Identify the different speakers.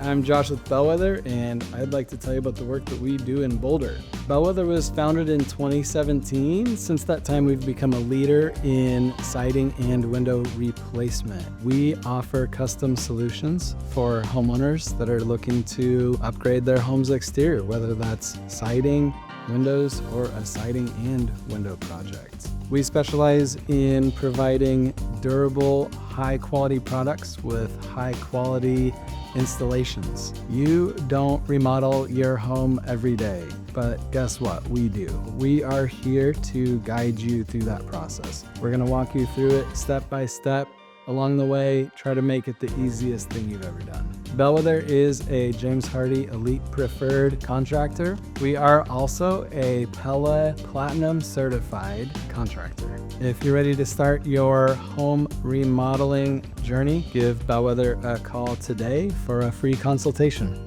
Speaker 1: I'm Josh with Bellwether, and I'd like to tell you about the work that we do in Boulder. Bellwether was founded in 2017. Since that time, we've become a leader in siding and window replacement. We offer custom solutions for homeowners that are looking to upgrade their home's exterior, whether that's siding, windows, or a siding and window project. We specialize in providing durable, high-quality products with high-quality installations. You don't remodel your home every day, but guess what? We do. We are here to guide you through that process. We're going to walk you through it step by step. Along the way, try to make it the easiest thing you've ever done. Bellwether is a James Hardie Elite Preferred contractor. We are also a Pella Platinum Certified contractor. If you're ready to start your home remodeling journey, give Bellwether a call today for a free consultation.